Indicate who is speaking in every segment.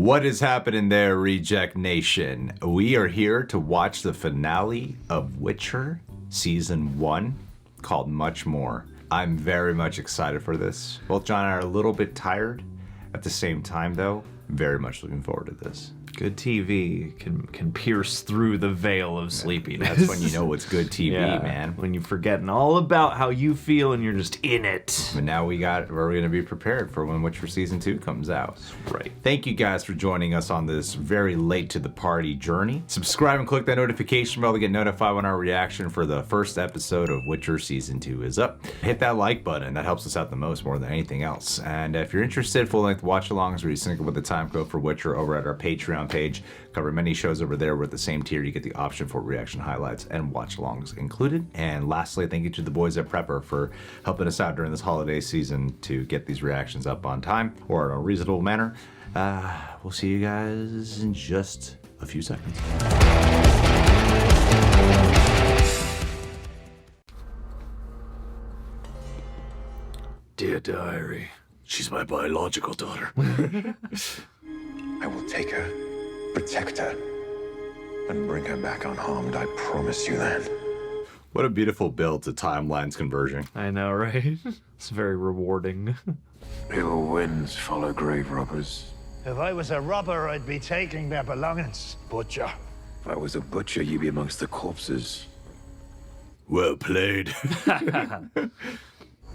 Speaker 1: What is happening there, Reject Nation? We are here to watch the finale of Witcher Season 1, called Much More. I'm very much excited for this. Both John and I are a little bit tired. At the same time, though, very much looking forward to this.
Speaker 2: Good TV can pierce through the veil of sleepiness.
Speaker 1: That's when you know it's good TV, man.
Speaker 2: When you're forgetting all about how you feel and you're just in it.
Speaker 1: But now we're going to be prepared for when Witcher Season 2 comes out.
Speaker 2: Right.
Speaker 1: Thank you guys for joining us on this very late to the party journey. Subscribe and click that notification bell to get notified when our reaction for the first episode of Witcher Season 2 is up. Hit that like button. That helps us out the most more than anything else. And if you're interested, full-length watch-alongs where you sync up with the time code for Witcher over at our Patreon page. Cover many shows over there with the same tier. You get the option for reaction highlights and watch-alongs included. And lastly, thank you to the boys at Prepper for helping us out during this holiday season to get these reactions up on time or in a reasonable manner. We'll see you guys in just a few seconds.
Speaker 2: Dear diary, she's my biological daughter.
Speaker 3: I will take her, protect her, and bring her back unharmed. I promise you that.
Speaker 1: What a beautiful build to timelines converging.
Speaker 2: I know, right? It's very rewarding.
Speaker 3: Ill winds follow grave robbers.
Speaker 4: If I was a robber, I'd be taking their belongings, butcher.
Speaker 3: If I was a butcher, you'd be amongst the corpses.
Speaker 1: Well played.
Speaker 3: The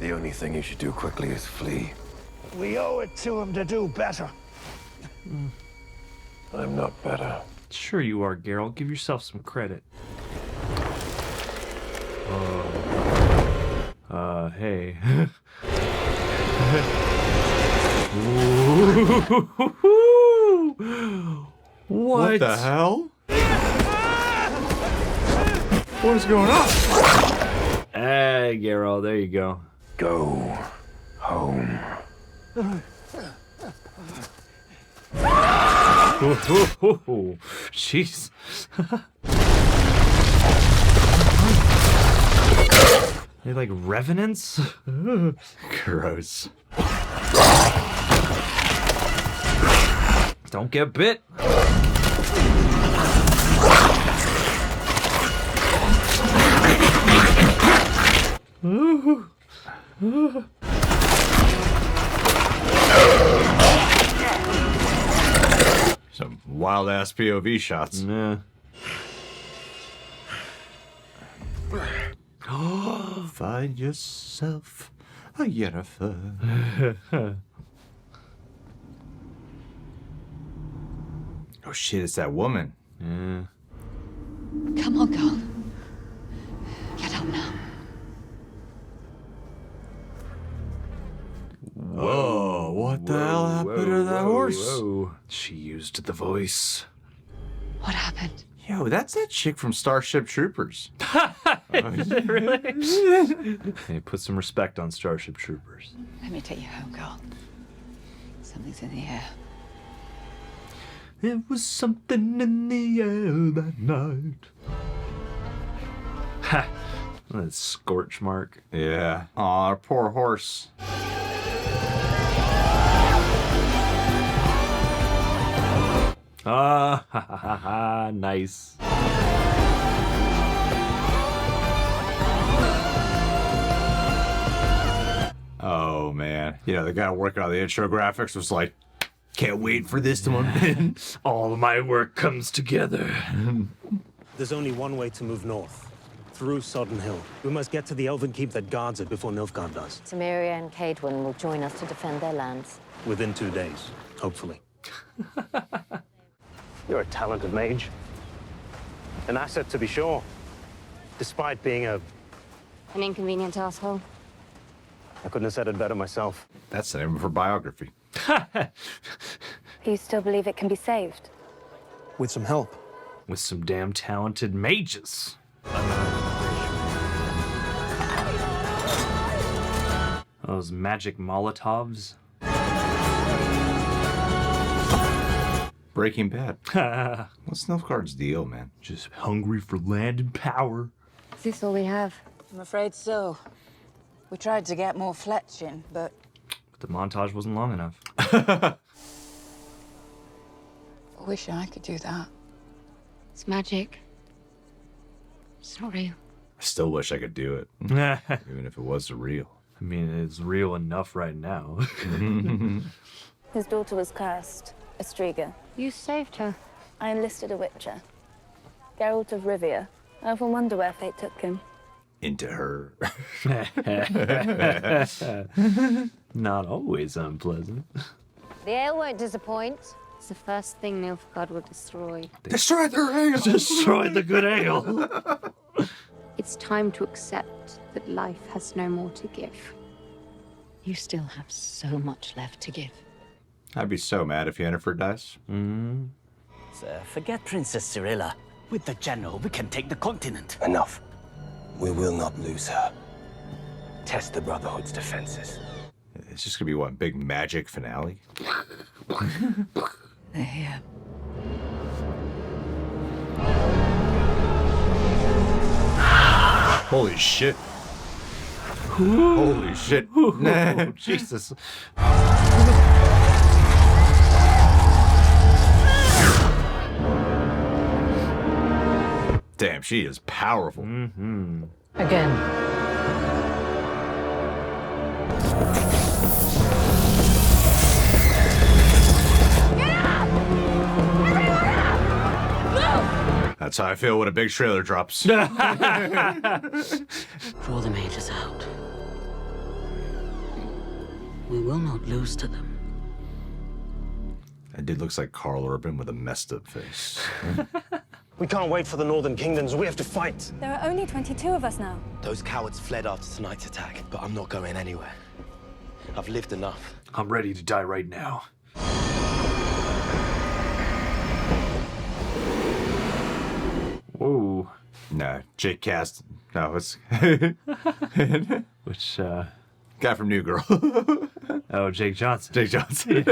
Speaker 3: only thing you should do quickly is flee.
Speaker 4: We owe it to him to do better.
Speaker 3: I'm not better.
Speaker 2: Sure you are, Geralt. Give yourself some credit. Hey.
Speaker 1: What the hell?
Speaker 2: What is going on? Hey, Geralt, there you go.
Speaker 3: Go home.
Speaker 2: Jeez. They're like revenants?
Speaker 1: Gross.
Speaker 2: Don't get bit.
Speaker 1: Some wild ass POV shots.
Speaker 2: Yeah.
Speaker 1: Find yourself a Yennefer. Oh shit, it's that woman.
Speaker 2: Yeah.
Speaker 5: Come on, girl. Get up now.
Speaker 1: Whoa, what the hell happened to that horse?
Speaker 2: Whoa. She used the voice.
Speaker 5: What happened?
Speaker 1: Yo, that's that chick from Starship Troopers.
Speaker 2: Really? Hey, put some respect on Starship Troopers.
Speaker 5: Let me take you home, girl. Something's in the air.
Speaker 2: There was something in the air that night. Ha! That scorch mark.
Speaker 1: Yeah. Aw, poor horse.
Speaker 2: Ah, ha ha ha ha, nice.
Speaker 1: Oh, man. You know, the guy working on the intro graphics was like, can't wait for this to unfold.
Speaker 2: All my work comes together.
Speaker 6: There's only one way to move north, through Sodden Hill. We must get to the elven keep that guards it before Nilfgaard does.
Speaker 7: Temeria and Cadwyn will join us to defend their lands.
Speaker 6: Within 2 days, hopefully. You're a talented mage. An asset, to be sure. Despite being
Speaker 7: An inconvenient asshole.
Speaker 6: I couldn't have said it better myself.
Speaker 1: That's the name of her biography.
Speaker 7: You still believe it can be saved?
Speaker 6: With some help.
Speaker 2: With some damn talented mages. Those magic Molotovs.
Speaker 1: Breaking Bad. What's Nilfgaard's deal, man?
Speaker 2: Just hungry for land and power.
Speaker 7: Is this all we have?
Speaker 8: I'm afraid so. We tried to get more Fletch in, but
Speaker 2: But the montage wasn't long enough.
Speaker 8: wish I could do that.
Speaker 5: It's magic. It's not real.
Speaker 1: I still wish I could do it, even if it was real.
Speaker 2: I mean, it's real enough right now.
Speaker 7: His daughter was cursed, a Striga.
Speaker 5: You saved her.
Speaker 7: I enlisted a witcher, Geralt of Rivia. I often wonder where fate took him.
Speaker 1: Into her.
Speaker 2: Not always unpleasant.
Speaker 5: The ale won't disappoint. It's the first thing Nilfgaard will destroy.
Speaker 1: Destroy their ale!
Speaker 2: Destroy the good ale!
Speaker 5: It's time to accept that life has no more to give.
Speaker 8: You still have so much left to give.
Speaker 1: I'd be so mad if Yennefer dies.
Speaker 9: Sir, forget Princess Cirilla. With the general, we can take the continent.
Speaker 10: Enough. We will not lose her. Test the Brotherhood's defenses.
Speaker 1: It's just gonna be one big magic finale.
Speaker 8: They're here.
Speaker 1: Holy shit. Holy shit.
Speaker 2: Oh, Jesus.
Speaker 1: Damn, she is powerful.
Speaker 8: Again.
Speaker 1: That's how I feel when a big trailer drops.
Speaker 9: Draw the mages out. We will not lose to them.
Speaker 1: That dude looks like Carl Urban with a messed up face.
Speaker 6: We can't wait for the Northern Kingdoms. We have to fight.
Speaker 7: There are only 22 of us now.
Speaker 10: Those cowards fled after tonight's attack, but I'm not going anywhere. I've lived enough.
Speaker 2: I'm ready to die right now. Whoa.
Speaker 1: Nah, Jake Cast. No, it's
Speaker 2: Which,
Speaker 1: guy from New Girl.
Speaker 2: oh, Jake Johnson.
Speaker 1: Jake Johnson.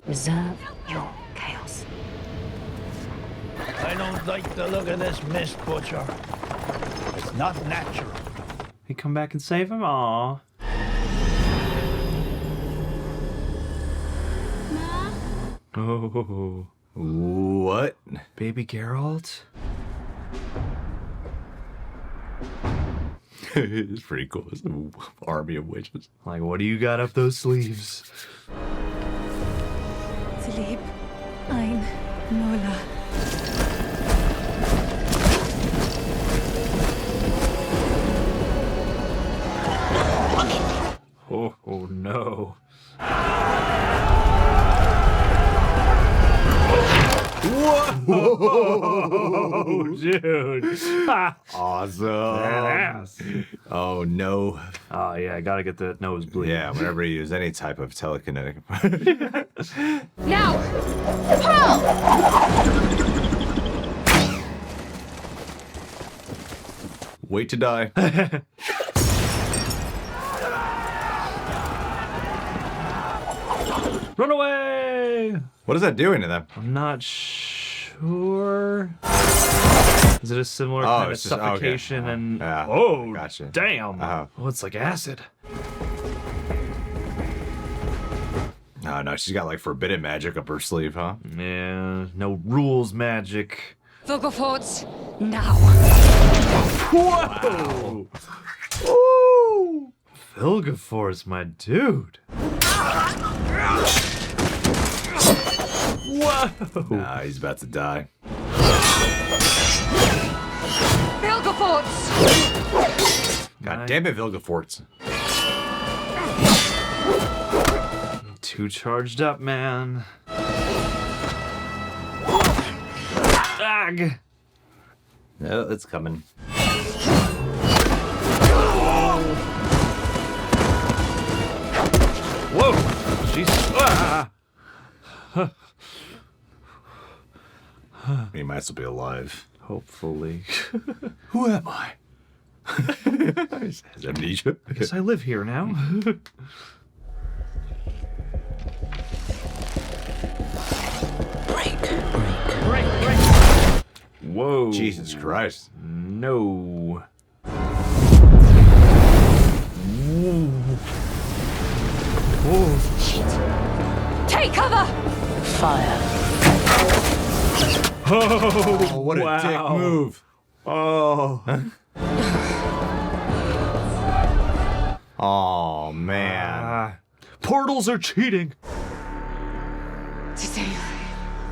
Speaker 5: Reserve your chaos.
Speaker 4: I don't like the look of this mist, Butcher. It's not natural.
Speaker 2: He come back and save him? Aw. Oh,
Speaker 1: What?
Speaker 2: baby Geralt?
Speaker 1: It's pretty cool. It's an army of witches.
Speaker 2: Like, what do you got up those sleeves?
Speaker 7: Sleep. Ein. Nola.
Speaker 2: Oh no. Whoa, dude.
Speaker 1: Awesome.
Speaker 2: Badass.
Speaker 1: Oh, no.
Speaker 2: Oh, yeah, I gotta get that nosebleed.
Speaker 1: Yeah, whenever you use any type of telekinetic.
Speaker 5: Now!
Speaker 1: Wait to die.
Speaker 2: Run away!
Speaker 1: What is that doing to them?
Speaker 2: I'm not sure. Is it a similar kind of
Speaker 1: it's just- okay.
Speaker 2: suffocation and...
Speaker 1: Yeah,
Speaker 2: Oh,
Speaker 1: gotcha.
Speaker 2: damn.
Speaker 1: Uh-huh.
Speaker 2: Oh, it's like acid.
Speaker 1: Oh, no, she's got like forbidden magic up her sleeve, huh?
Speaker 2: Yeah, no rules magic.
Speaker 5: Vogelforts, now!
Speaker 2: Whoa! Ooh! Vilgefortz, my dude. Whoa!
Speaker 1: Nah, he's about to die.
Speaker 5: Vilgeforts!
Speaker 1: God damn it, Vilgefortz.
Speaker 2: Too charged up, man. Ag!
Speaker 1: No, it's coming.
Speaker 2: Whoa! She's... Ah!
Speaker 1: He might still be alive.
Speaker 2: Hopefully.
Speaker 1: Who am I? Has amnesia?
Speaker 2: I guess I live here now. Whoa.
Speaker 1: Jesus Christ.
Speaker 2: No.
Speaker 1: Oh, what a dick move.
Speaker 2: Oh.
Speaker 1: Oh, man.
Speaker 2: Portals are cheating.
Speaker 8: To save,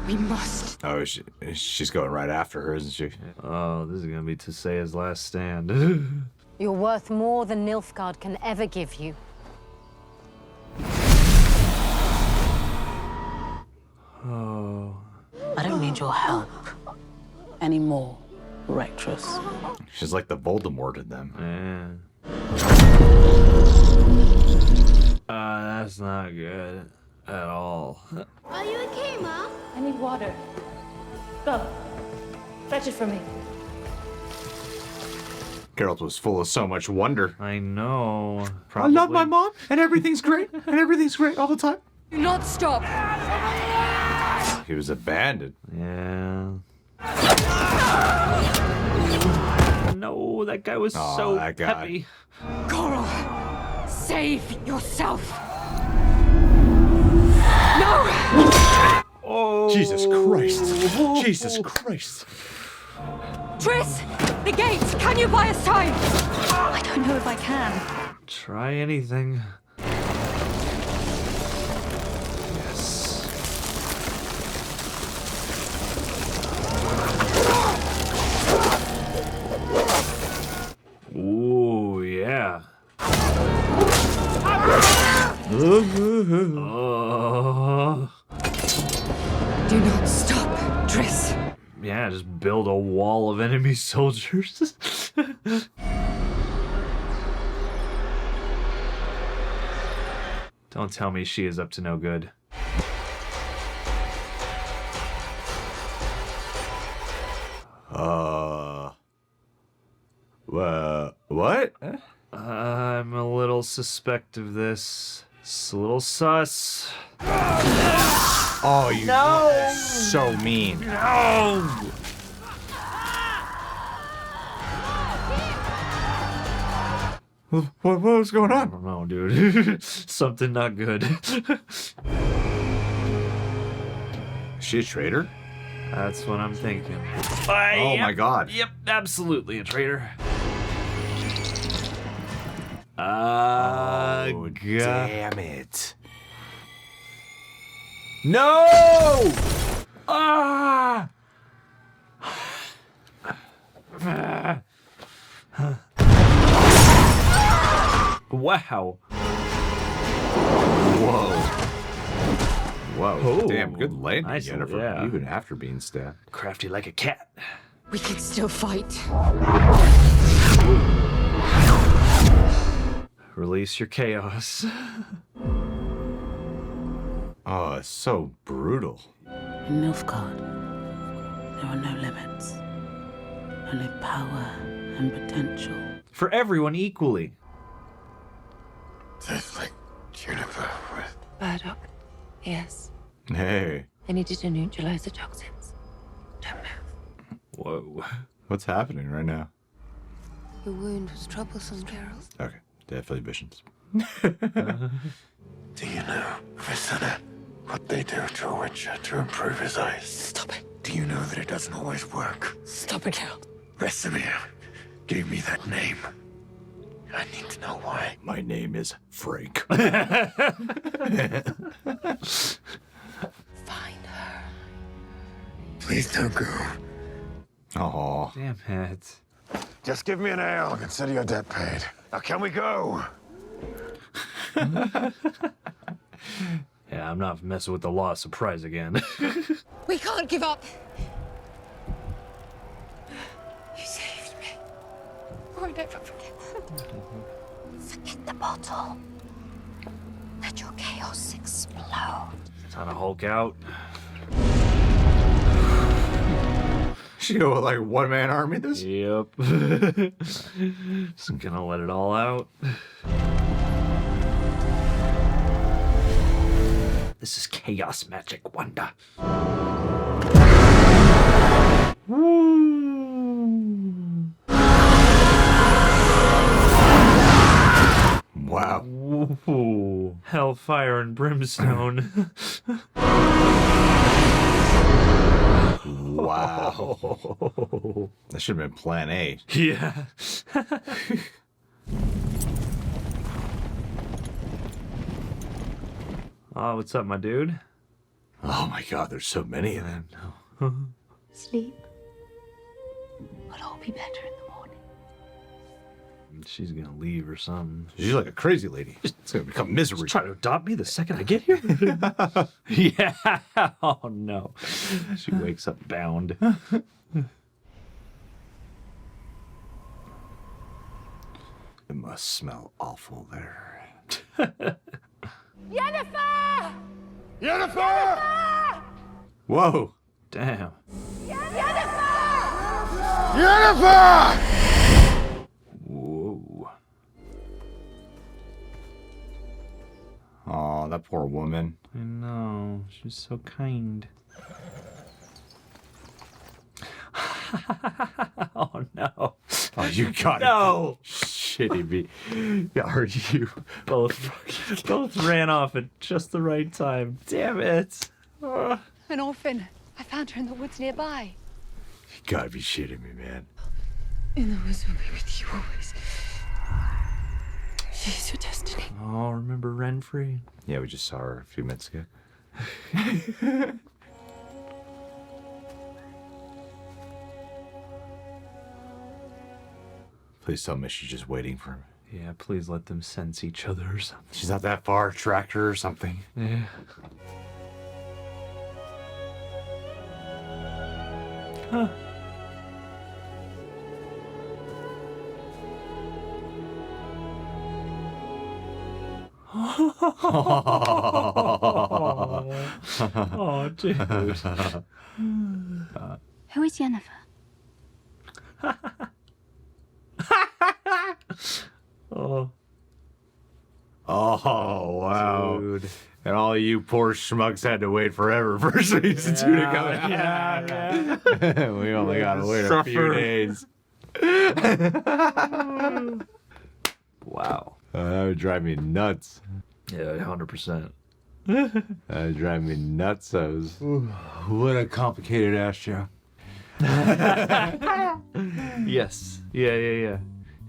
Speaker 8: we must.
Speaker 1: Oh, she's going right after her, isn't she?
Speaker 2: Oh, this is gonna be Tissaya's last stand.
Speaker 5: You're worth more than Nilfgaard can ever give you.
Speaker 2: Oh.
Speaker 8: I don't need your help anymore, Rectress.
Speaker 1: She's like the Voldemort in them.
Speaker 2: Man. That's not good at all.
Speaker 5: Are you okay, Mom?
Speaker 7: I need water. Go. Fetch it for me.
Speaker 1: Geralt was full of so much wonder.
Speaker 2: I know.
Speaker 1: I love my mom, and everything's great, all the time.
Speaker 8: Do not stop.
Speaker 1: He was abandoned.
Speaker 2: Yeah. No, that guy was
Speaker 1: Oh, that guy.
Speaker 2: peppy.
Speaker 8: Coral, save yourself. No!
Speaker 2: Oh.
Speaker 1: Jesus Christ. Jesus Christ.
Speaker 8: Triss, the gates. Can you buy us time? I don't know if I can.
Speaker 2: Try anything. Yes. Ooh, yeah.
Speaker 8: Do not stop, Triss.
Speaker 2: Yeah, just build a wall of enemy soldiers. Don't tell me she is up to no good.
Speaker 1: What?
Speaker 2: I'm a little suspect of this. It's a little sus.
Speaker 1: Oh, you no! So mean.
Speaker 2: No!
Speaker 1: What was going
Speaker 2: I
Speaker 1: on?
Speaker 2: don't know, dude. Something not good.
Speaker 1: Is she a traitor?
Speaker 2: That's what I'm thinking.
Speaker 1: Oh my god.
Speaker 2: Yep, absolutely a traitor.
Speaker 1: Oh,
Speaker 2: God.
Speaker 1: damn it. No!
Speaker 2: Ah! Wow.
Speaker 1: Whoa. Whoa.
Speaker 2: Oh,
Speaker 1: Damn, good landing,
Speaker 2: nice,
Speaker 1: Yennefer.
Speaker 2: yeah.
Speaker 1: Even after being stabbed.
Speaker 2: Crafty like a cat.
Speaker 8: We can still fight.
Speaker 2: Release your chaos.
Speaker 1: Oh, it's so brutal.
Speaker 8: In Nilfgaard, there are no limits. Only power and potential.
Speaker 2: For everyone equally.
Speaker 3: That's like Yennefer with...
Speaker 8: Burdock, yes.
Speaker 1: Hey.
Speaker 8: I needed to neutralize the toxins. Don't move.
Speaker 2: Whoa.
Speaker 1: What's happening right now?
Speaker 8: Your wound was troublesome, Geralt.
Speaker 1: Okay. Definitely visions.
Speaker 3: Do you know, Visana, what they do to a Witcher to improve his eyes?
Speaker 8: Stop it.
Speaker 3: Do you know that it doesn't always work?
Speaker 8: Stop it, Geralt.
Speaker 3: Vesemir gave me that name. I need to know why.
Speaker 1: My name is Frank.
Speaker 8: Find her.
Speaker 3: Please don't go.
Speaker 1: Oh.
Speaker 2: Damn it.
Speaker 3: Just give me an ale and consider your debt paid. Now can we go?
Speaker 2: Yeah, I'm not messing with the law of surprise again.
Speaker 8: We can't give up. You saved me. I'll never forget that. Forget the bottle. Let your chaos explode.
Speaker 2: Time to Hulk out.
Speaker 1: She go with like one-man army this?
Speaker 2: Yep. Just gonna let it all out. This is chaos magic wonder.
Speaker 1: Wow.
Speaker 2: Ooh. Hellfire and brimstone.
Speaker 1: Wow. That should have been plan A.
Speaker 2: Yeah. Oh, what's up, my dude?
Speaker 1: Oh my god, there's so many of them.
Speaker 8: Sleep. We'll all be better in the morning.
Speaker 2: She's gonna leave or something.
Speaker 1: She's like a crazy lady. It's gonna become misery.
Speaker 2: Try to adopt me the second I get here? Yeah. Oh no. She wakes up bound.
Speaker 1: It must smell awful there.
Speaker 8: Yennefer!
Speaker 3: Yennefer!
Speaker 1: Whoa.
Speaker 2: Damn.
Speaker 3: Yennefer!
Speaker 2: Whoa.
Speaker 1: Oh, that poor woman.
Speaker 2: I know. She's so kind. Oh no.
Speaker 1: Oh, you got
Speaker 2: No.
Speaker 1: shitty me. Are you?
Speaker 2: Both ran off at just the right time. Damn it.
Speaker 8: An orphan. I found her in the woods nearby.
Speaker 1: You gotta be shitting me, man.
Speaker 8: In the woods will be with you always. She's your destiny.
Speaker 2: Oh, remember Renfrey?
Speaker 1: Yeah, we just saw her a few minutes ago. Please tell me she's just waiting for him.
Speaker 2: Yeah, please let them sense each other or something.
Speaker 1: She's not that far. Track her or something.
Speaker 2: Yeah. Huh. Oh, dude.
Speaker 5: Who is Yennefer?
Speaker 2: Oh.
Speaker 1: Oh, wow.
Speaker 2: Dude.
Speaker 1: And all you poor schmucks had to wait forever for season 2 to come out.
Speaker 2: Yeah.
Speaker 1: We only got to wait a few days.
Speaker 2: Wow.
Speaker 1: That would drive me nuts.
Speaker 2: Yeah, 100%.
Speaker 1: That would drive me nuts. What a complicated ass job.
Speaker 2: Yes. Yeah.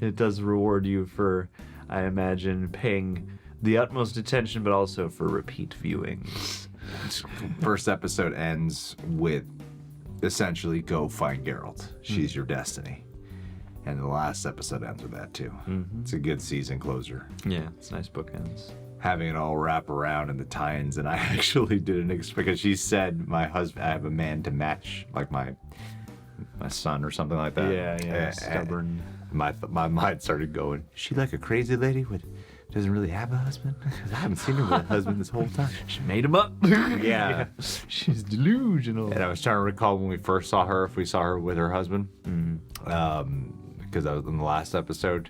Speaker 2: It does reward you for, I imagine, paying the utmost attention, but also for repeat viewings.
Speaker 1: First episode ends with essentially go find Geralt. She's your destiny. And the last episode ends with that too.
Speaker 2: Mm-hmm.
Speaker 1: It's a good season closer.
Speaker 2: Yeah, it's nice bookends.
Speaker 1: Having it all wrap around in the tie-ins, and I actually didn't expect, because she said, my husband, I have a man to match, like my son or something like that.
Speaker 2: Yeah, stubborn.
Speaker 1: My mind started going, is she like a crazy lady with doesn't really have a husband? Because I haven't seen her with a husband this whole time.
Speaker 2: She made him up.
Speaker 1: Yeah.
Speaker 2: She's delusional.
Speaker 1: And I was trying to recall when we first saw her, if we saw her with her husband. Because I was in the last episode.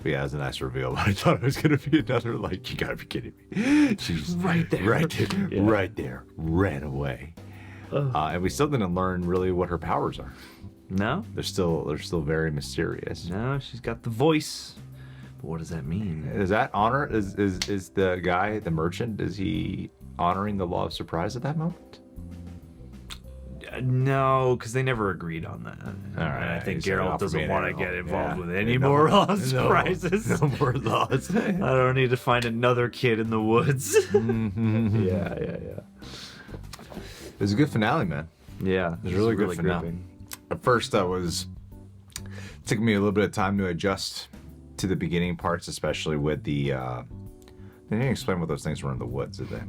Speaker 1: But yeah, it was a nice reveal. But I thought it was going to be another, like, you got to be kidding me. She's
Speaker 2: right there.
Speaker 1: Right there. Ran away. And we still didn't learn really what her powers are.
Speaker 2: No?
Speaker 1: They're still very mysterious.
Speaker 2: No, she's got the voice. But what does that mean?
Speaker 1: Is that honor? Is the guy, the merchant, is he honoring the law of surprise at that moment?
Speaker 2: No, because they never agreed on that.
Speaker 1: All right.
Speaker 2: I think
Speaker 1: So
Speaker 2: Geralt
Speaker 1: not for me
Speaker 2: doesn't want to
Speaker 1: at all.
Speaker 2: get involved
Speaker 1: Yeah.
Speaker 2: with any
Speaker 1: No
Speaker 2: more
Speaker 1: more-
Speaker 2: law
Speaker 1: no.
Speaker 2: surprises.
Speaker 1: No more laws.
Speaker 2: I don't need to find another kid in the woods.
Speaker 1: Mm-hmm.
Speaker 2: Yeah.
Speaker 1: It was a good finale, man.
Speaker 2: Yeah,
Speaker 1: It was a really good finale. At first, it took me a little bit of time to adjust to the beginning parts, especially with the. They didn't explain what those things were in the woods, did they?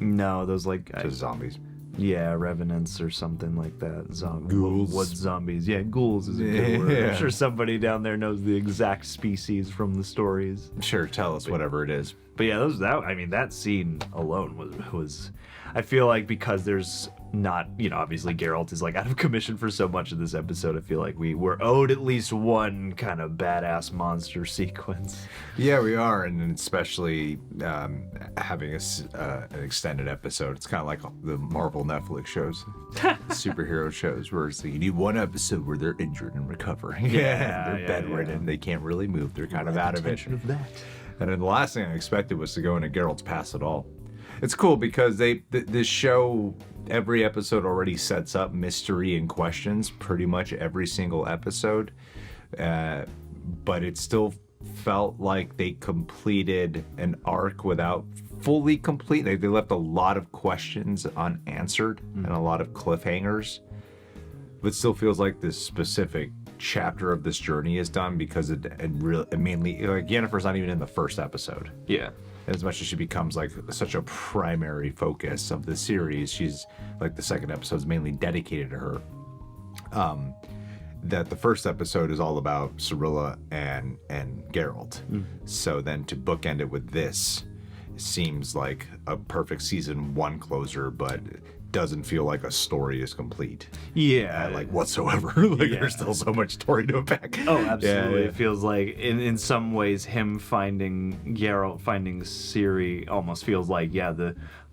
Speaker 2: No, those like
Speaker 1: Just zombies.
Speaker 2: yeah, revenants or something like that.
Speaker 1: Ghouls.
Speaker 2: Wood zombies. Yeah, ghouls is a good word.
Speaker 1: Yeah.
Speaker 2: I'm sure somebody down there knows the exact species from the stories.
Speaker 1: Sure, tell us whatever it is.
Speaker 2: But yeah, that scene alone was I feel like because there's not, obviously Geralt is like out of commission for so much of this episode, I feel like we were owed at least one kind of badass monster sequence.
Speaker 1: Yeah, we are, and especially having an extended episode. It's kind of like the Marvel Netflix shows, superhero shows, where it's like you need one episode where they're injured and recovering. They're bedridden. They can't really move. They're kind of out of it.
Speaker 2: Of that.
Speaker 1: And then the last thing I expected was to go into Geralt's past at all. It's cool because this show, every episode already sets up mystery and questions, pretty much every single episode. But it still felt like they completed an arc without fully complete. They left a lot of questions unanswered and a lot of cliffhangers. But still feels like this specific chapter of this journey is done because it mainly, like, Yennefer's not even in the first episode.
Speaker 2: Yeah.
Speaker 1: As much as she becomes like such a primary focus of the series, she's like the second episode is mainly dedicated to her. That the first episode is all about Cirilla and Geralt. So then to bookend it with this seems like a perfect season 1 closer, but doesn't feel like a story is complete.
Speaker 2: Yeah.
Speaker 1: Like whatsoever. There's still so much story to unpack.
Speaker 2: Oh, absolutely.
Speaker 1: Yeah.
Speaker 2: It feels like in some ways him finding Geralt, finding Ciri almost feels like,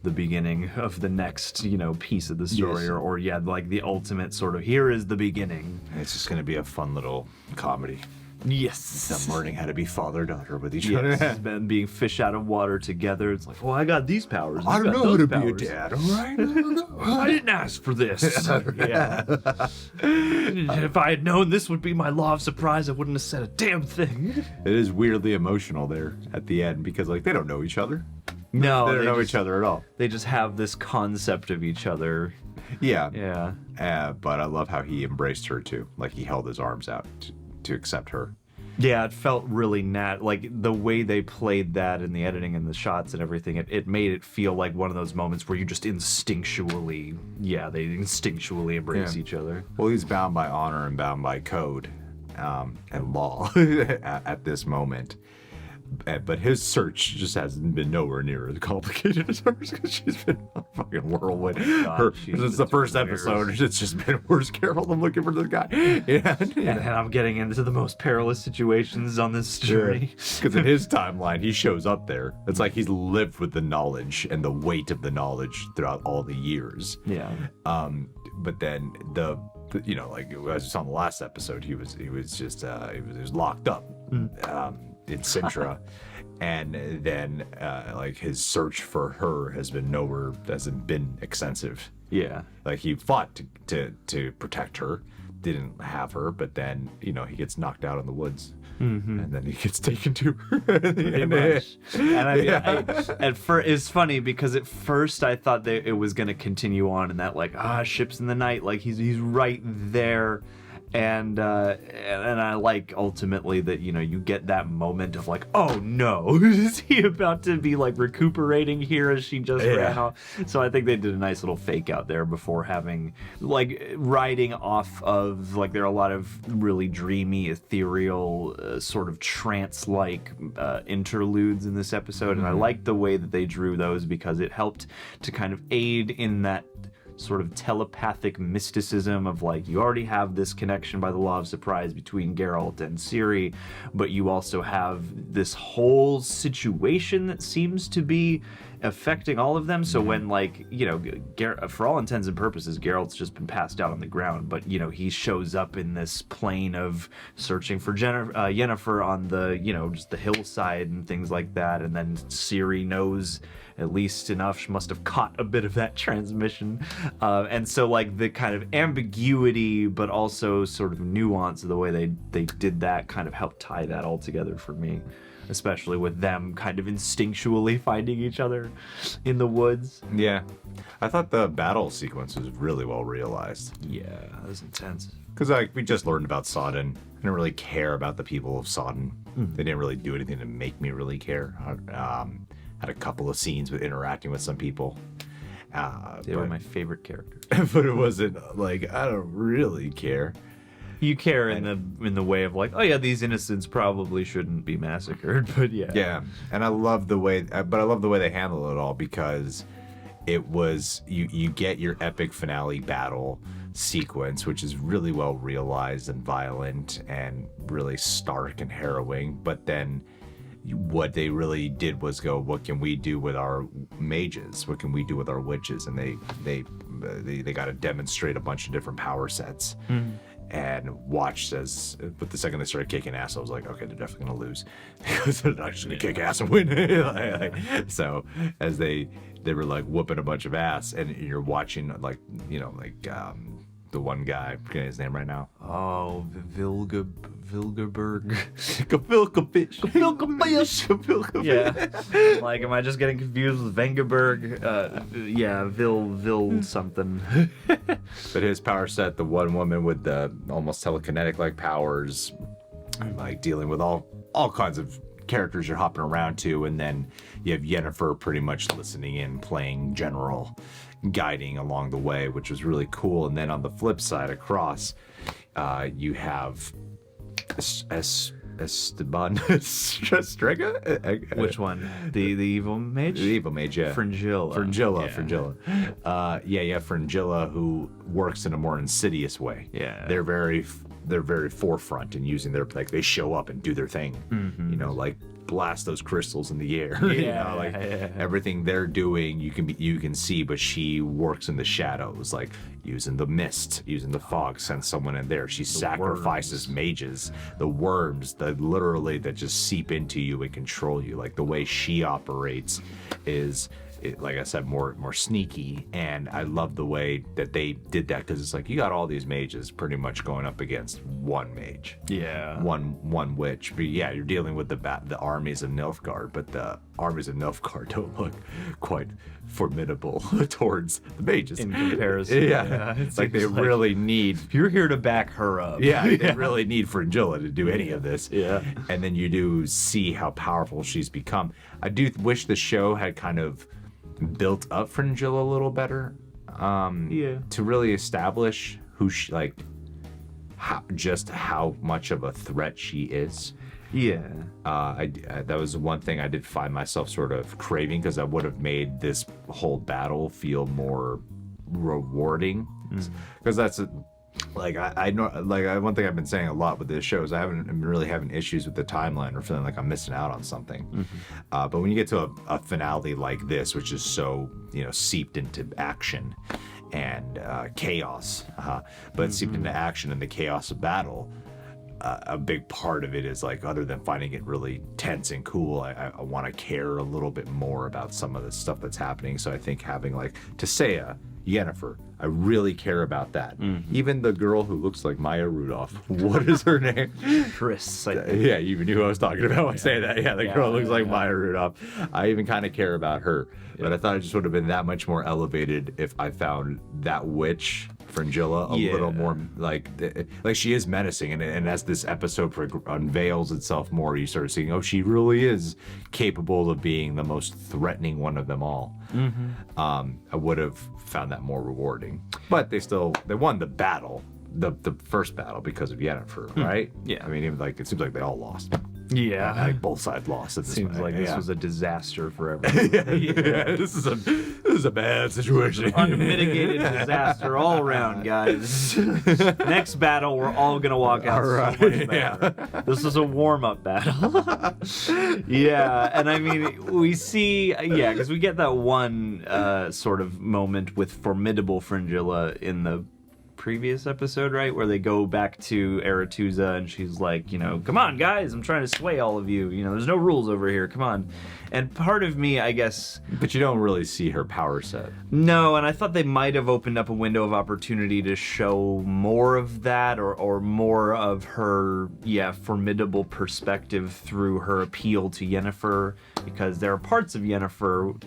Speaker 2: the beginning of the next, piece of the story,
Speaker 1: Yes.
Speaker 2: or like the ultimate sort of, here is the beginning.
Speaker 1: It's just going to be a fun little comedy.
Speaker 2: Yes.
Speaker 1: Them learning how to be father-daughter with each
Speaker 2: Yes,
Speaker 1: other.
Speaker 2: been being fish out of water together. It's like, well, I got these powers.
Speaker 1: I
Speaker 2: you
Speaker 1: don't
Speaker 2: got
Speaker 1: know how
Speaker 2: those
Speaker 1: to be a
Speaker 2: powers.
Speaker 1: dad, all right?
Speaker 2: I didn't ask for this. Yeah. If I had known this would be my law of surprise, I wouldn't have said a damn thing.
Speaker 1: It is weirdly emotional there at the end because like they don't know each other.
Speaker 2: No,
Speaker 1: They don't know each other at all.
Speaker 2: They just have this concept of each other.
Speaker 1: Yeah.
Speaker 2: Yeah.
Speaker 1: But I love how he embraced her too. Like he held his arms out to accept her.
Speaker 2: Yeah, it felt really like the way they played that in the editing and the shots and everything, it made it feel like one of those moments where you just instinctually, they instinctually embrace each other.
Speaker 1: Well, he's bound by honor and bound by code and law at this moment. But his search just hasn't been nowhere near as complicated as hers because she's been a fucking whirlwind. Since the first episode, it's just been, where's Geralt? I'm looking for this guy.
Speaker 2: And I'm getting into the most perilous situations on this journey.
Speaker 1: Because in his timeline, he shows up there. It's like he's lived with the knowledge and the weight of the knowledge throughout all the years.
Speaker 2: Yeah.
Speaker 1: But then like as you saw in the last episode, he was locked up. In Sintra, and then like his search for her hasn't been extensive.
Speaker 2: Yeah,
Speaker 1: like he fought to protect her, didn't have her, but then he gets knocked out in the woods, and then he gets taken to her.
Speaker 2: Pretty much. And I mean, it's funny because at first I thought that it was gonna continue on, and that like ships in the night, like he's right there. And I like ultimately that you get that moment of like, oh no, is he about to be like recuperating here as she just ran off? So I think they did a nice little fake out there before having like riding off of like there are a lot of really dreamy, ethereal, sort of trance-like interludes in this episode, and I liked the way that they drew those because it helped to kind of aid in that sort of telepathic mysticism of like you already have this connection by the law of surprise between Geralt and Ciri, but you also have this whole situation that seems to be affecting all of them. So when like for all intents and purposes, Geralt's just been passed out on the ground, but he shows up in this plane of searching for Yennefer on the just the hillside and things like that, and then Ciri knows at least enough. She must have caught a bit of that transmission. And so like the kind of ambiguity, but also sort of nuance of the way they did that kind of helped tie that all together for me, especially with them kind of instinctually finding each other in the woods.
Speaker 1: Yeah. I thought the battle sequence was really well realized.
Speaker 2: Yeah, that was intense.
Speaker 1: Because we just learned about Sodden. I didn't really care about the people of Sodden. They didn't really do anything to make me really care. Had a couple of scenes with interacting with some people.
Speaker 2: They were my favorite characters.
Speaker 1: But it wasn't like, I don't really care.
Speaker 2: You care in the way of like, oh yeah, these innocents probably shouldn't be massacred, but yeah.
Speaker 1: Yeah, and I love the way they handle it all because it was you get your epic finale battle sequence, which is really well realized and violent and really stark and harrowing, but then what they really did was go, what can we do with our mages? What can we do with our witches? And they got to demonstrate a bunch of different power sets. and watched but the second they started kicking ass, I was like, okay, they're definitely gonna lose because they're not just gonna kick ass and win. So as they were like whooping a bunch of ass, and you're watching like the one guy, I'm forgetting his name right now.
Speaker 2: Oh, Vilgaberg. Yeah. Like, am I just getting confused with Vengerberg? Vil something.
Speaker 1: But his power set, the one woman with the almost telekinetic-like powers, like dealing with all kinds of characters you're hopping around to, and then you have Yennefer pretty much listening in, playing general, guiding along the way, which was really cool. And then on the flip side, across, you have Esteban Strega?
Speaker 2: Which one? The evil mage?
Speaker 1: The evil mage, yeah.
Speaker 2: Fringilla.
Speaker 1: Yeah, Fringilla, who works in a more insidious way.
Speaker 2: Yeah.
Speaker 1: They're very forefront in using their, like, they show up and do their thing.
Speaker 2: Mm-hmm.
Speaker 1: You know, like blast those crystals in the air.
Speaker 2: Yeah,
Speaker 1: everything they're doing you can see, but she works in the shadows, like using the mist, using the fog, sends someone in there. She sacrifices mages, the worms that just seep into you and control you. Like the way she operates is, like I said, more sneaky, and I love the way that they did that, because it's like you got all these mages pretty much going up against one mage, one witch. But yeah, you're dealing with the armies of Nilfgaard, but the armies of Nilfgaard don't look quite formidable towards the mages
Speaker 2: in comparison.
Speaker 1: Yeah, it's like they really need.
Speaker 2: You're here to back her up.
Speaker 1: Yeah, they really need Fringilla to do any of this.
Speaker 2: Yeah,
Speaker 1: and then you do see how powerful she's become. I do wish the show had kind of built up Fringilla a little better, to really establish who she, like, how much of a threat she is.
Speaker 2: Yeah.
Speaker 1: That was one thing I did find myself sort of craving, because I would have made this whole battle feel more rewarding, because that's I know, one thing I've been saying a lot with this show is I haven't been really having issues with the timeline or feeling like I'm missing out on something. But when you get to a finale like this, which is so, seeped into action and chaos, but seeped into action and the chaos of battle, a big part of it is, like, other than finding it really tense and cool, I want to care a little bit more about some of the stuff that's happening. So I think having, like, Tissaia, Yennefer, I really care about that. Even the girl who looks like Maya Rudolph. What is her name?
Speaker 2: Chris.
Speaker 1: Yeah, you even knew who I was talking about when I say that. Yeah, the girl looks like Maya Rudolph. I even kind of care about her. But I thought it just would have been that much more elevated if I found that witch, Fringilla, a little more like she is menacing, and as this episode unveils itself more, you start seeing, oh, she really is capable of being the most threatening one of them all. I would have found that more rewarding, but they won the battle, the first battle, because of Yennefer, right?
Speaker 2: Yeah,
Speaker 1: I mean, even, like, it seems like they all lost.
Speaker 2: Yeah,
Speaker 1: like both sides lost. It
Speaker 2: seems like this was a disaster for everyone.
Speaker 1: This is a bad situation.
Speaker 2: Unmitigated disaster all around, guys. Next battle, we're all gonna walk out so much better. This is a warm-up battle. And I mean, we see, because we get that one sort of moment with formidable Fringilla in the previous episode, right, where they go back to Aretuza and she's like, come on guys, I'm trying to sway all of you, there's no rules over here, come on. And part of me, I guess,
Speaker 1: but you don't really see her power set.
Speaker 2: No, and I thought they might have opened up a window of opportunity to show more of that, or more of her formidable perspective through her appeal to Yennefer, because there are parts of Yennefer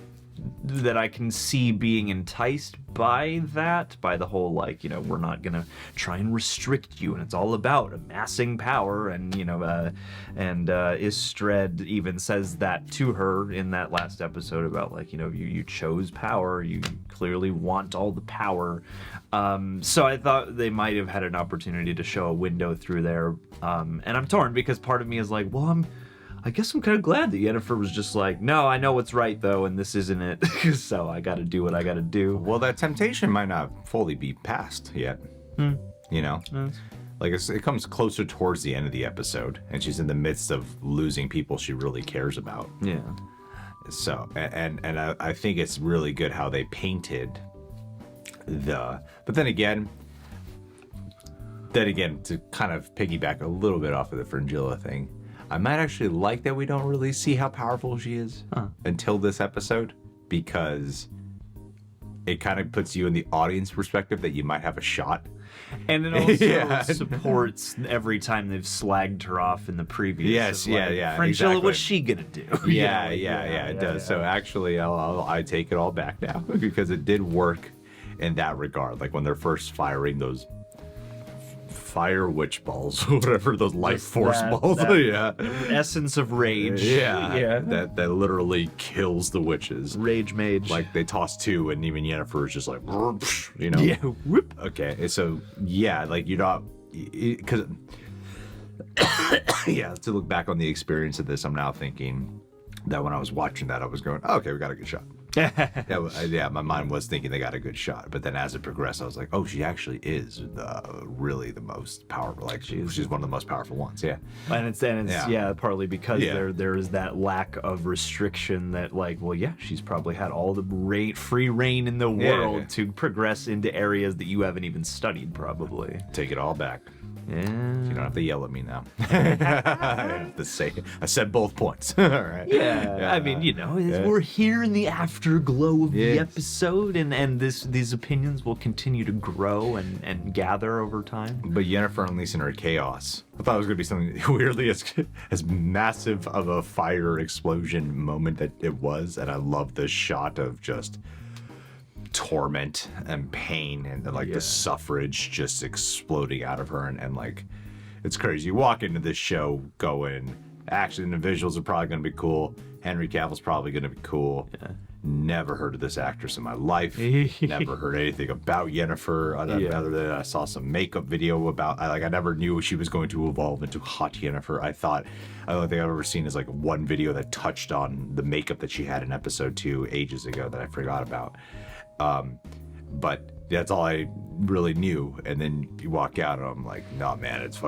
Speaker 2: that I can see being enticed by the whole, like, we're not gonna try and restrict you, and it's all about amassing power, and Istred even says that to her in that last episode about, like, you chose power, you clearly want all the power. So I thought they might have had an opportunity to show a window through there, and I'm torn, because part of me is like, well, I guess I'm kind of glad that Yennefer was just like, no, I know what's right, though, and this isn't it, so I gotta do what I gotta do.
Speaker 1: Well, that temptation might not fully be past yet, Like, it comes closer towards the end of the episode, and she's in the midst of losing people she really cares about.
Speaker 2: Yeah.
Speaker 1: So, and I think it's really good how they painted but then again, then again, to kind of piggyback a little bit off of the Fringilla thing, I might actually like that we don't really see how powerful she is until this episode, because it kind of puts you in the audience perspective that you might have a shot.
Speaker 2: And it also supports every time they've slagged her off in the previous.
Speaker 1: Yes,
Speaker 2: like, Fringilla,
Speaker 1: exactly.
Speaker 2: what's she gonna do?
Speaker 1: Yeah, it does. So actually, I take it all back now because it did work in that regard. Like when they're first firing those fire witch balls, whatever, those life force balls.
Speaker 2: That essence of rage.
Speaker 1: That literally kills the witches.
Speaker 2: Rage mage.
Speaker 1: Like they toss 2, and even Yennefer is just like, you know.
Speaker 2: Yeah. Whoop.
Speaker 1: Okay, so yeah, like you're not, because to look back on the experience of this, I'm now thinking that when I was watching that, I was going, oh, okay, we got a good shot. Yeah, my mind was thinking they got a good shot, but then as it progressed, I was like, oh, she actually is really the most powerful. Like she's one of the most powerful ones. Yeah,
Speaker 2: and it's partly because there is that lack of restriction that, like, well, yeah, she's probably had all the free reign in the world to progress into areas that you haven't even studied, probably.
Speaker 1: Take it all back.
Speaker 2: Yeah.
Speaker 1: You don't have to yell at me now. I have to say, I said both points. All right.
Speaker 2: Yeah. I mean, you know, we're here in the afterglow of the episode, and these opinions will continue to grow and gather over time.
Speaker 1: But Yennefer unleashing her chaos, I thought it was going to be something weirdly as massive of a fire explosion moment that it was, and I love the shot of just torment and pain and the suffrage just exploding out of her, and like it's crazy. You walk into this show going, actually the visuals are probably going to be cool, Henry Cavill's probably going to be cool. Never heard of this actress in my life. Never heard anything about Yennefer other than I saw some makeup video about. I never knew she was going to evolve into hot Yennefer. I don't think I've ever seen is like one video that touched on the makeup that she had in episode 2 ages ago that I forgot about. But that's all I really knew. And then you walk out and I'm like, no, man, it's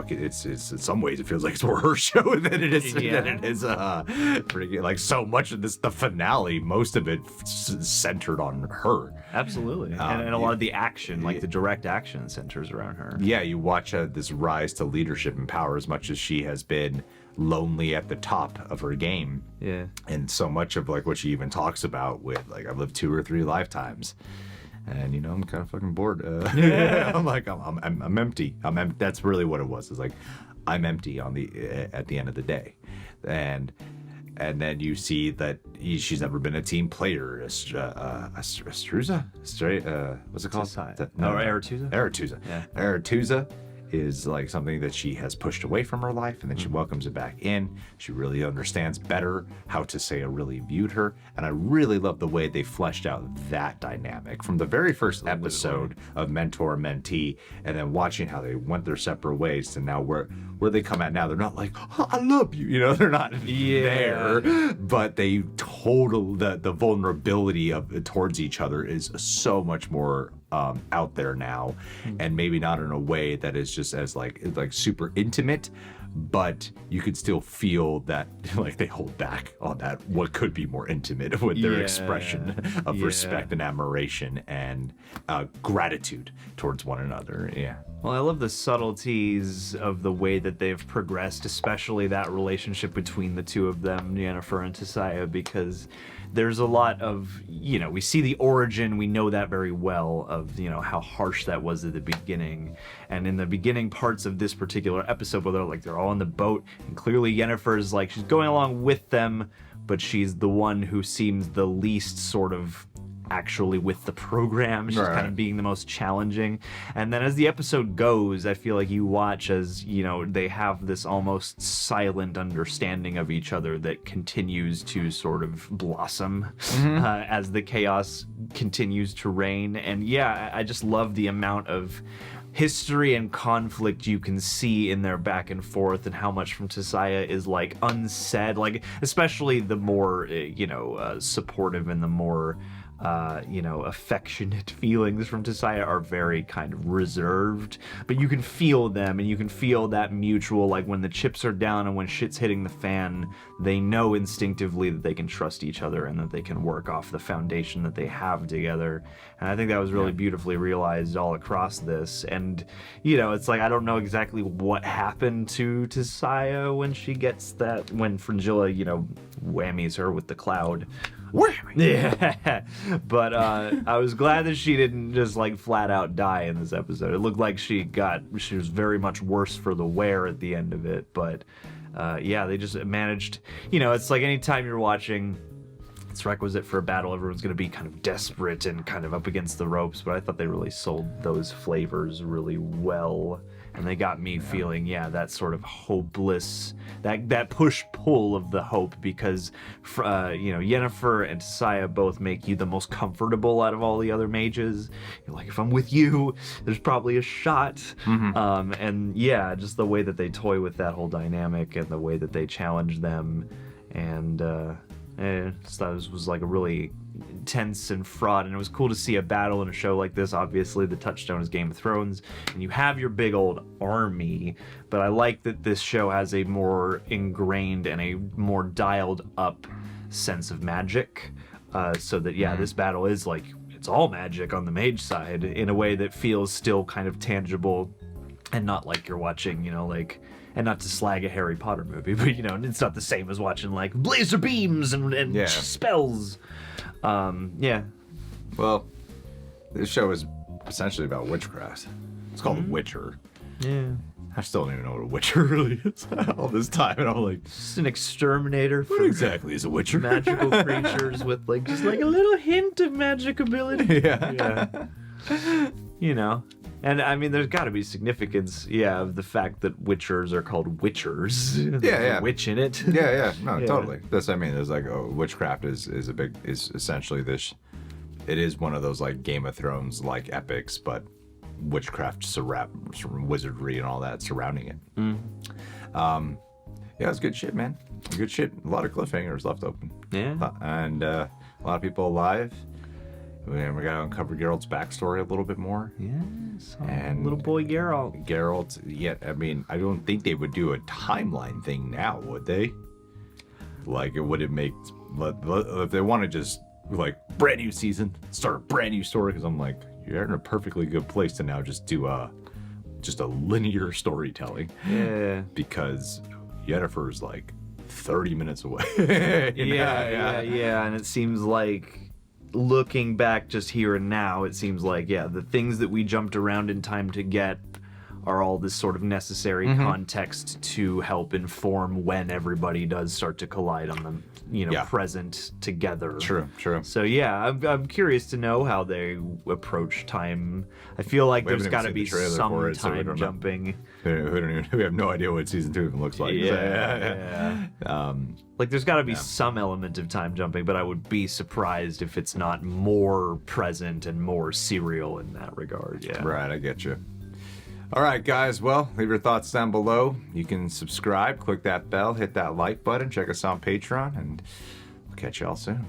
Speaker 1: in some ways it feels like it's more her show than it is pretty, like so much of this, the finale, most of it centered on her.
Speaker 2: Absolutely. And a lot of the action, like the direct action, centers around her.
Speaker 1: Yeah, you watch this rise to leadership and power, as much as she has been lonely at the top of her game.
Speaker 2: Yeah.
Speaker 1: And so much of like what she even talks about with like, I've lived 2 or 3 lifetimes, and you know, I'm kind of fucking bored. I'm like, I'm empty. That's really what it was. It's like, I'm empty at the end of the day. And then you see that she's never been a team player. Astruza? What's it called?
Speaker 2: Aretuza?
Speaker 1: Aretuza. Yeah. Aretuza is like something that she has pushed away from her life, and then she welcomes it back in. She really understands better how Tissaia really viewed her, and I really love the way they fleshed out that dynamic from the very first episode of mentor-mentee, and then watching how they went their separate ways to now where they come at now. They're not like, oh, I love you, you know, they're not there, but they the vulnerability towards each other is so much more out there now, and maybe not in a way that is just as like super intimate, but you could still feel that like they hold back on that what could be more intimate with their expression of respect and admiration and gratitude towards one another.
Speaker 2: Well, I love the subtleties of the way that they've progressed, especially that relationship between the two of them, Yennefer and Tissaia, because there's a lot of, you know, we see the origin, we know that very well, of, you know, how harsh that was at the beginning. And in the beginning parts of this particular episode, where they're all on the boat, and clearly Yennefer's like, she's going along with them, but she's the one who seems the least sort of actually with the program. She's kind of being the most challenging. And then as the episode goes, I feel like you watch as, you know, they have this almost silent understanding of each other that continues to sort of blossom as the chaos continues to reign. And yeah, I just love the amount of history and conflict you can see in their back and forth, and how much from Tissaia is like unsaid, like especially the more supportive and the more affectionate feelings from Tisaya are very kind of reserved, but you can feel them, and you can feel that mutual, like when the chips are down and when shit's hitting the fan, they know instinctively that they can trust each other and that they can work off the foundation that they have together. And I think that was really beautifully realized all across this. And, it's like, I don't know exactly what happened to Tisaya when she gets that, when Fringilla, whammies her with the cloud. Yeah, but I was glad that she didn't just like flat out die in this episode. It looked like she was very much worse for the wear at the end of it. But they just managed. It's like anytime you're watching, it's requisite for a battle, everyone's going to be kind of desperate and kind of up against the ropes. But I thought they really sold those flavors really well. And they got me feeling, that sort of hopeless, that push-pull of the hope, because, Yennefer and Tisaya both make you the most comfortable out of all the other mages. You're like, if I'm with you, there's probably a shot. And just the way that they toy with that whole dynamic and the way that they challenge them. And I just thought it was like a really intense and fraught, and it was cool to see a battle in a show like this. Obviously the touchstone is Game of Thrones and you have your big old army, but I like that this show has a more ingrained and a more dialed up sense of magic, so that this battle is like, it's all magic on the mage side in a way that feels still kind of tangible and not like you're watching, and not to slag a Harry Potter movie, but it's not the same as watching like laser beams and spells.
Speaker 1: Well, this show is essentially about witchcraft. It's called Witcher.
Speaker 2: Yeah.
Speaker 1: I still don't even know what a Witcher really is all this time, and I'm like,
Speaker 2: just an exterminator for
Speaker 1: what exactly is a Witcher?
Speaker 2: Magical creatures with like just like a little hint of magic ability. And I mean, there's got to be significance, of the fact that Witchers are called Witchers. There's a witch in it.
Speaker 1: No, totally. That's what I mean. There's like, witchcraft is essentially this. It is one of those like Game of Thrones like epics, but witchcraft, wizardry, and all that surrounding it. It's good shit, man. Good shit. A lot of cliffhangers left open. And a lot of people alive. And we got to uncover Geralt's backstory a little bit more.
Speaker 2: And little boy Geralt.
Speaker 1: I mean, I don't think they would do a timeline thing now, would they? Like, would it make... If they want to just, like, brand new season, start a brand new story, because I'm like, you're in a perfectly good place to now just do a linear storytelling. Because Yennefer's, like, 30 minutes away.
Speaker 2: And it seems like... looking back just here and now, it seems like, the things that we jumped around in time to get are all this sort of necessary context to help inform when everybody does start to collide on the present together.
Speaker 1: True.
Speaker 2: So I'm curious to know how they approach time. I feel like there's got to be some time jumping.
Speaker 1: We have no idea what season 2 even looks like.
Speaker 2: Like there's got to be some element of time jumping, but I would be surprised if it's not more present and more serial in that regard.
Speaker 1: Right, I get you. All right, guys. Well, leave your thoughts down below. You can subscribe, click that bell, hit that like button, check us on Patreon, and we'll catch y'all soon.